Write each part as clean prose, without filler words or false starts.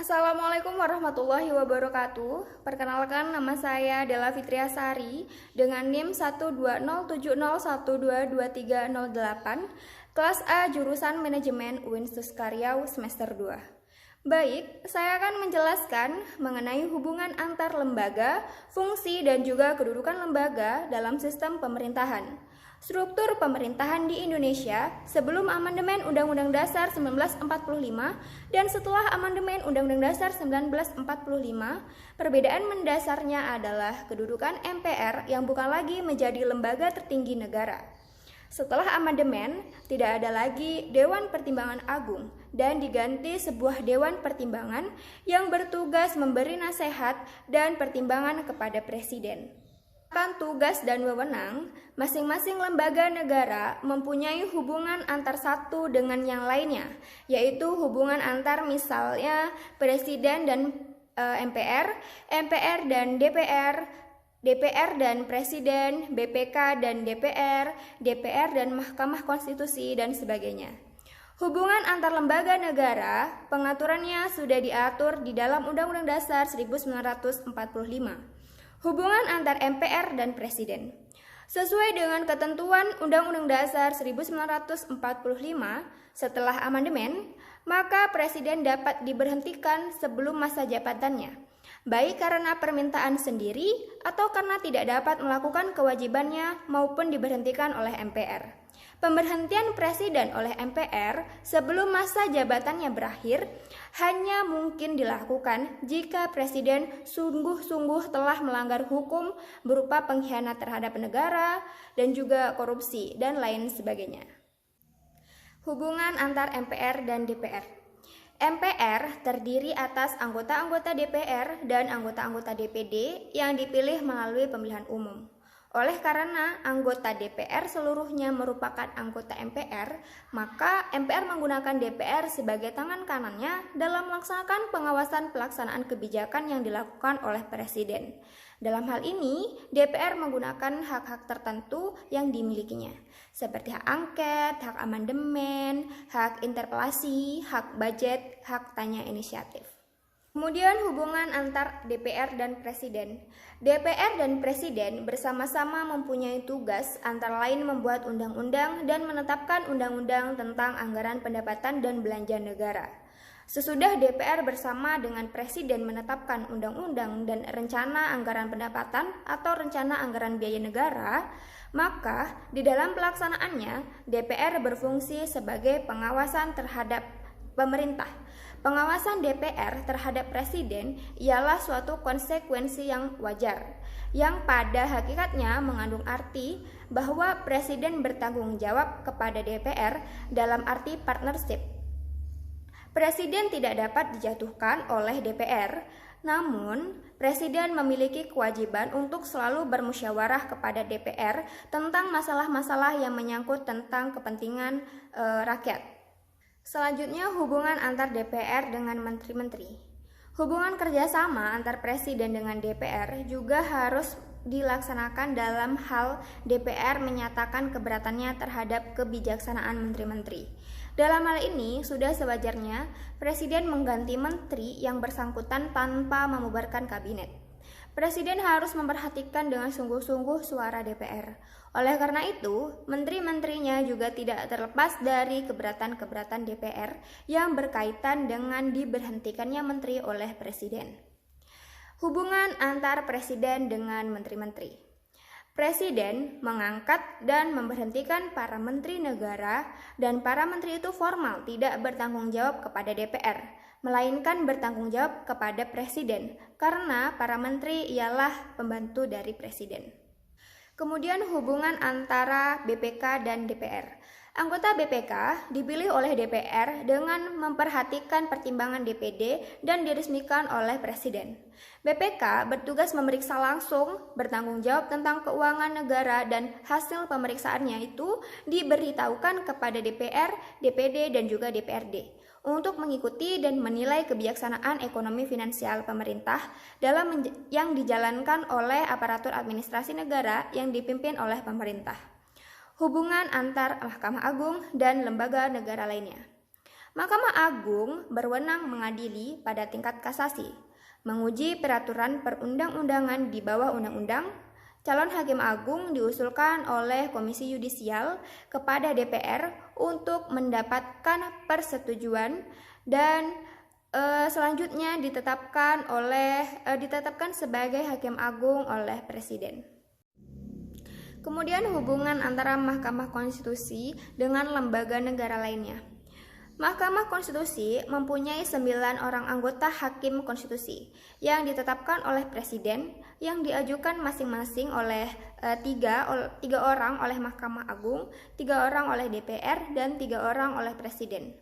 Assalamualaikum warahmatullahi wabarakatuh. Perkenalkan, nama saya Della Fitriasari dengan NIM 12070122308, kelas A jurusan Manajemen Uinstus Karyau semester 2. Baik, saya akan menjelaskan mengenai hubungan antar lembaga, fungsi dan juga kedudukan lembaga dalam sistem pemerintahan. Struktur pemerintahan di Indonesia sebelum amandemen Undang-Undang Dasar 1945 dan setelah amandemen Undang-Undang Dasar 1945, perbedaan mendasarnya adalah kedudukan MPR yang bukan lagi menjadi lembaga tertinggi negara. Setelah amandemen, tidak ada lagi Dewan Pertimbangan Agung dan diganti sebuah Dewan Pertimbangan yang bertugas memberi nasihat dan pertimbangan kepada Presiden. Tugas dan wewenang, masing-masing lembaga negara mempunyai hubungan antar satu dengan yang lainnya, yaitu hubungan antar misalnya Presiden dan MPR, MPR dan DPR, DPR dan Presiden, BPK dan DPR, DPR dan Mahkamah Konstitusi, dan sebagainya. Hubungan antar lembaga negara, pengaturannya sudah diatur di dalam Undang-Undang Dasar 1945. Hubungan antar MPR dan Presiden. Sesuai dengan ketentuan Undang-Undang Dasar 1945, setelah amandemen, maka Presiden dapat diberhentikan sebelum masa jabatannya, baik karena permintaan sendiri atau karena tidak dapat melakukan kewajibannya maupun diberhentikan oleh MPR. Pemberhentian Presiden oleh MPR sebelum masa jabatannya berakhir hanya mungkin dilakukan jika Presiden sungguh-sungguh telah melanggar hukum berupa pengkhianat terhadap negara dan juga korupsi dan lain sebagainya. Hubungan antar MPR dan DPR. MPR terdiri atas anggota-anggota DPR dan anggota-anggota DPD yang dipilih melalui pemilihan umum. Oleh karena anggota DPR seluruhnya merupakan anggota MPR, maka MPR menggunakan DPR sebagai tangan kanannya dalam melaksanakan pengawasan pelaksanaan kebijakan yang dilakukan oleh Presiden. Dalam hal ini, DPR menggunakan hak-hak tertentu yang dimilikinya, seperti hak angket, hak amandemen, hak interpelasi, hak budget, hak tanya inisiatif. Kemudian hubungan antar DPR dan Presiden. DPR dan Presiden bersama-sama mempunyai tugas antara lain membuat undang-undang dan menetapkan undang-undang tentang anggaran pendapatan dan belanja negara. Sesudah DPR bersama dengan Presiden menetapkan undang-undang dan rencana anggaran pendapatan atau rencana anggaran biaya negara, maka di dalam pelaksanaannya DPR berfungsi sebagai pengawasan terhadap pemerintah. Pengawasan DPR terhadap Presiden ialah suatu konsekuensi yang wajar, yang pada hakikatnya mengandung arti bahwa Presiden bertanggung jawab kepada DPR dalam arti partnership. Presiden tidak dapat dijatuhkan oleh DPR, namun Presiden memiliki kewajiban untuk selalu bermusyawarah kepada DPR tentang masalah-masalah yang menyangkut tentang kepentingan rakyat. Selanjutnya, hubungan antar DPR dengan menteri-menteri. Hubungan kerjasama antar Presiden dengan DPR juga harus dilaksanakan dalam hal DPR menyatakan keberatannya terhadap kebijaksanaan menteri-menteri. Dalam hal ini, sudah sewajarnya Presiden mengganti menteri yang bersangkutan tanpa membubarkan kabinet. Presiden harus memperhatikan dengan sungguh-sungguh suara DPR. Oleh karena itu, menteri-menterinya juga tidak terlepas dari keberatan-keberatan DPR yang berkaitan dengan diberhentikannya menteri oleh Presiden. Hubungan antar Presiden dengan menteri-menteri. Presiden mengangkat dan memberhentikan para menteri negara dan para menteri itu formal tidak bertanggung jawab kepada DPR, melainkan bertanggung jawab kepada Presiden karena para menteri ialah pembantu dari Presiden. Kemudian hubungan antara BPK dan DPR. Anggota BPK dipilih oleh DPR dengan memperhatikan pertimbangan DPD dan diresmikan oleh Presiden. BPK bertugas memeriksa langsung, bertanggung jawab tentang keuangan negara dan hasil pemeriksaannya itu diberitahukan kepada DPR, DPD dan juga DPRD untuk mengikuti dan menilai kebijaksanaan ekonomi finansial pemerintah dalam yang dijalankan oleh aparatur administrasi negara yang dipimpin oleh pemerintah. Hubungan antar Mahkamah Agung dan lembaga negara lainnya. Mahkamah Agung berwenang mengadili pada tingkat kasasi, menguji peraturan perundang-undangan di bawah undang-undang. Calon hakim agung diusulkan oleh Komisi Yudisial kepada DPR untuk mendapatkan persetujuan dan selanjutnya ditetapkan sebagai hakim agung oleh Presiden. Kemudian hubungan antara Mahkamah Konstitusi dengan lembaga negara lainnya. Mahkamah Konstitusi mempunyai 9 orang anggota hakim konstitusi yang ditetapkan oleh Presiden, yang diajukan masing-masing oleh 3 orang oleh Mahkamah Agung, 3 orang oleh DPR, dan 3 orang oleh Presiden.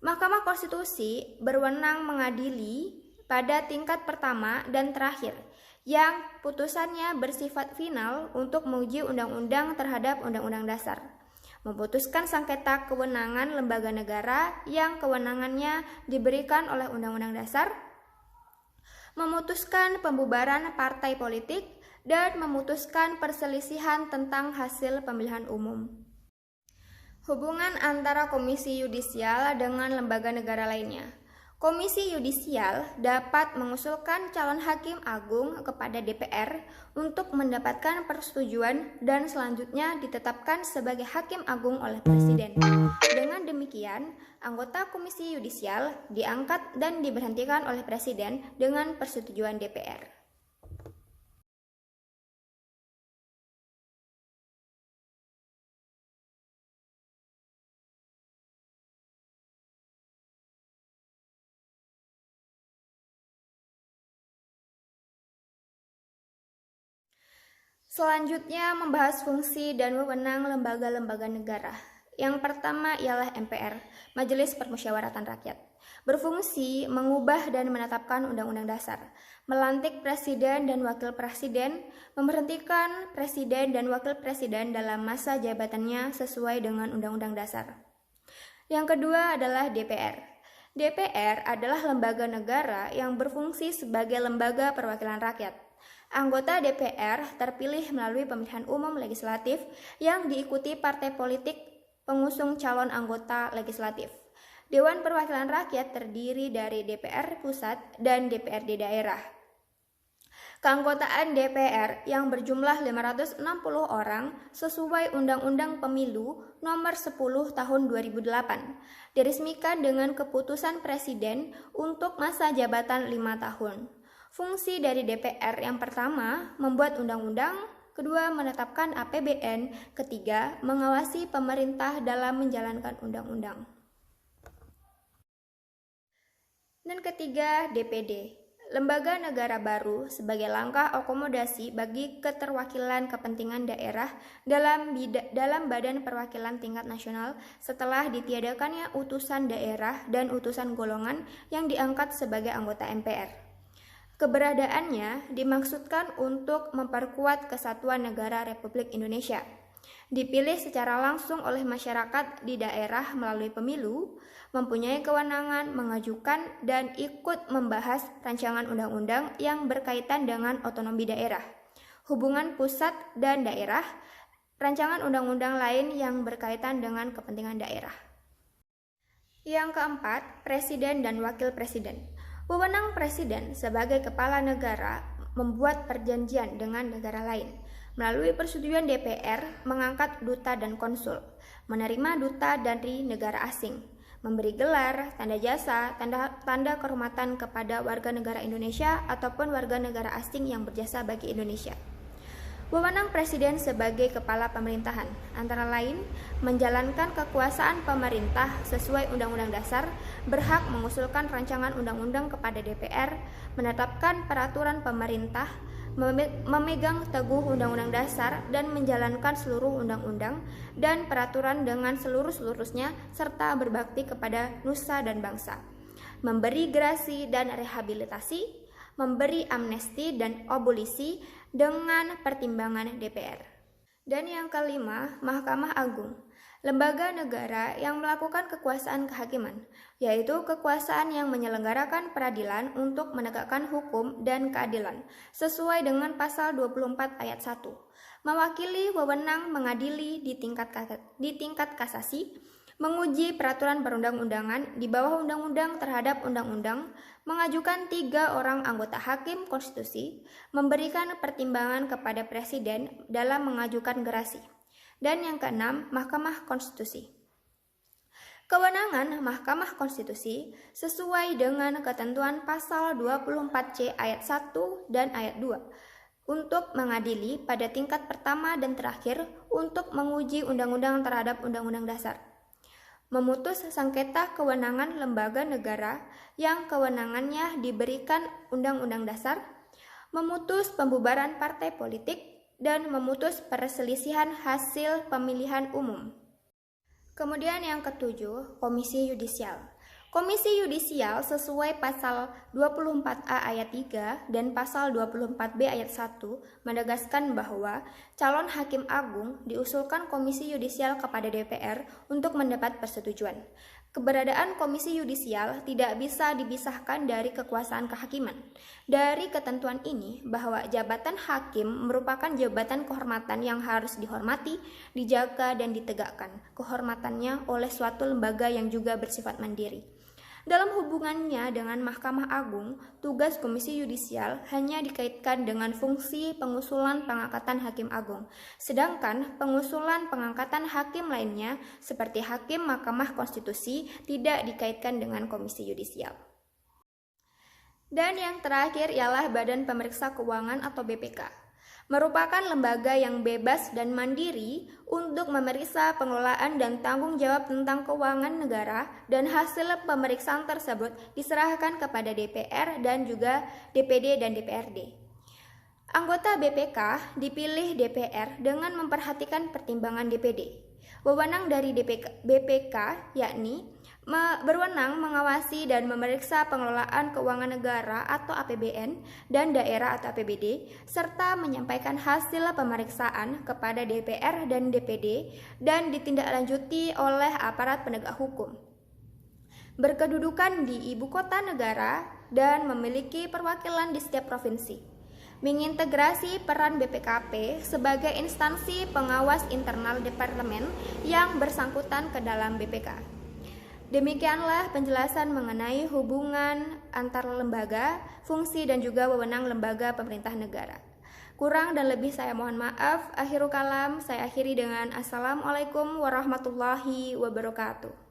Mahkamah Konstitusi berwenang mengadili pada tingkat pertama dan terakhir, yang putusannya bersifat final untuk menguji undang-undang terhadap Undang-Undang Dasar, memutuskan sengketa kewenangan lembaga negara yang kewenangannya diberikan oleh Undang-Undang Dasar, memutuskan pembubaran partai politik, dan memutuskan perselisihan tentang hasil pemilihan umum. Hubungan antara Komisi Yudisial dengan lembaga negara lainnya. Komisi Yudisial dapat mengusulkan calon hakim agung kepada DPR untuk mendapatkan persetujuan dan selanjutnya ditetapkan sebagai hakim agung oleh Presiden. Dengan demikian, anggota Komisi Yudisial diangkat dan diberhentikan oleh Presiden dengan persetujuan DPR. Selanjutnya membahas fungsi dan wewenang lembaga-lembaga negara. Yang pertama ialah MPR, Majelis Permusyawaratan Rakyat. Berfungsi mengubah dan menetapkan Undang-Undang Dasar, melantik Presiden dan Wakil Presiden, memberhentikan Presiden dan Wakil Presiden dalam masa jabatannya sesuai dengan Undang-Undang Dasar. Yang kedua adalah DPR. DPR adalah lembaga negara yang berfungsi sebagai lembaga perwakilan rakyat. Anggota DPR terpilih melalui pemilihan umum legislatif yang diikuti partai politik pengusung calon anggota legislatif. Dewan Perwakilan Rakyat terdiri dari DPR pusat dan DPRD daerah. Keanggotaan DPR yang berjumlah 560 orang sesuai Undang-Undang Pemilu Nomor 10 Tahun 2008 diresmikan dengan keputusan Presiden untuk masa jabatan 5 tahun. Fungsi dari DPR yang pertama, membuat undang-undang, kedua, menetapkan APBN, ketiga, mengawasi pemerintah dalam menjalankan undang-undang. Dan ketiga, DPD, lembaga negara baru sebagai langkah akomodasi bagi keterwakilan kepentingan daerah dalam Badan Perwakilan Tingkat Nasional setelah ditiadakannya utusan daerah dan utusan golongan yang diangkat sebagai anggota MPR. Keberadaannya dimaksudkan untuk memperkuat kesatuan negara Republik Indonesia. Dipilih secara langsung oleh masyarakat di daerah melalui pemilu, mempunyai kewenangan mengajukan dan ikut membahas rancangan undang-undang yang berkaitan dengan otonomi daerah, hubungan pusat dan daerah, rancangan undang-undang lain yang berkaitan dengan kepentingan daerah. Yang keempat, Presiden dan Wakil Presiden. Wewenang Presiden sebagai kepala negara membuat perjanjian dengan negara lain. Melalui persetujuan DPR, mengangkat duta dan konsul, menerima duta dari negara asing, memberi gelar, tanda jasa, tanda kehormatan kepada warga negara Indonesia ataupun warga negara asing yang berjasa bagi Indonesia. Wewenang Presiden sebagai kepala pemerintahan, antara lain, menjalankan kekuasaan pemerintah sesuai Undang-Undang Dasar, berhak mengusulkan rancangan undang-undang kepada DPR, menetapkan peraturan pemerintah, memegang teguh Undang-Undang Dasar, dan menjalankan seluruh undang-undang dan peraturan dengan seluruh-seluruhnya, serta berbakti kepada nusa dan bangsa, memberi gerasi dan rehabilitasi, memberi amnesti dan abolisi dengan pertimbangan DPR. Dan yang kelima, Mahkamah Agung, lembaga negara yang melakukan kekuasaan kehakiman, yaitu kekuasaan yang menyelenggarakan peradilan untuk menegakkan hukum dan keadilan, sesuai dengan pasal 24 ayat 1, mewakili wewenang mengadili di tingkat kasasi, menguji peraturan perundang-undangan di bawah undang-undang terhadap undang-undang, mengajukan 3 orang anggota hakim konstitusi, memberikan pertimbangan kepada Presiden dalam mengajukan gerasi. Dan yang keenam, Mahkamah Konstitusi. Kewenangan Mahkamah Konstitusi sesuai dengan ketentuan pasal 24C ayat 1 dan ayat 2 untuk mengadili pada tingkat pertama dan terakhir untuk menguji undang-undang terhadap undang-undang dasar. Memutus sengketa kewenangan lembaga negara yang kewenangannya diberikan Undang-Undang Dasar, memutus pembubaran partai politik, dan memutus perselisihan hasil pemilihan umum. Kemudian yang ketujuh, Komisi Yudisial. Komisi Yudisial sesuai pasal 24A ayat 3 dan pasal 24B ayat 1 menegaskan bahwa calon hakim agung diusulkan Komisi Yudisial kepada DPR untuk mendapat persetujuan. Keberadaan Komisi Yudisial tidak bisa dipisahkan dari kekuasaan kehakiman. Dari ketentuan ini bahwa jabatan hakim merupakan jabatan kehormatan yang harus dihormati, dijaga, dan ditegakkan kehormatannya oleh suatu lembaga yang juga bersifat mandiri. Dalam hubungannya dengan Mahkamah Agung, tugas Komisi Yudisial hanya dikaitkan dengan fungsi pengusulan pengangkatan hakim agung, sedangkan pengusulan pengangkatan hakim lainnya seperti hakim Mahkamah Konstitusi tidak dikaitkan dengan Komisi Yudisial. Dan yang terakhir ialah Badan Pemeriksa Keuangan atau BPK. Merupakan lembaga yang bebas dan mandiri untuk memeriksa pengelolaan dan tanggung jawab tentang keuangan negara, dan hasil pemeriksaan tersebut diserahkan kepada DPR dan juga DPD dan DPRD. Anggota BPK dipilih DPR dengan memperhatikan pertimbangan DPD. Wewenang dari BPK yakni berwenang mengawasi dan memeriksa pengelolaan keuangan negara atau APBN dan daerah atau APBD, serta menyampaikan hasil pemeriksaan kepada DPR dan DPD dan ditindaklanjuti oleh aparat penegak hukum. Berkedudukan di ibu kota negara dan memiliki perwakilan di setiap provinsi. Mengintegrasi peran BPKP sebagai instansi pengawas internal departemen yang bersangkutan ke dalam BPK. Demikianlah penjelasan mengenai hubungan antar lembaga, fungsi, dan juga wewenang lembaga pemerintah negara. Kurang dan lebih saya mohon maaf. Akhirul kalam, saya akhiri dengan Assalamualaikum warahmatullahi wabarakatuh.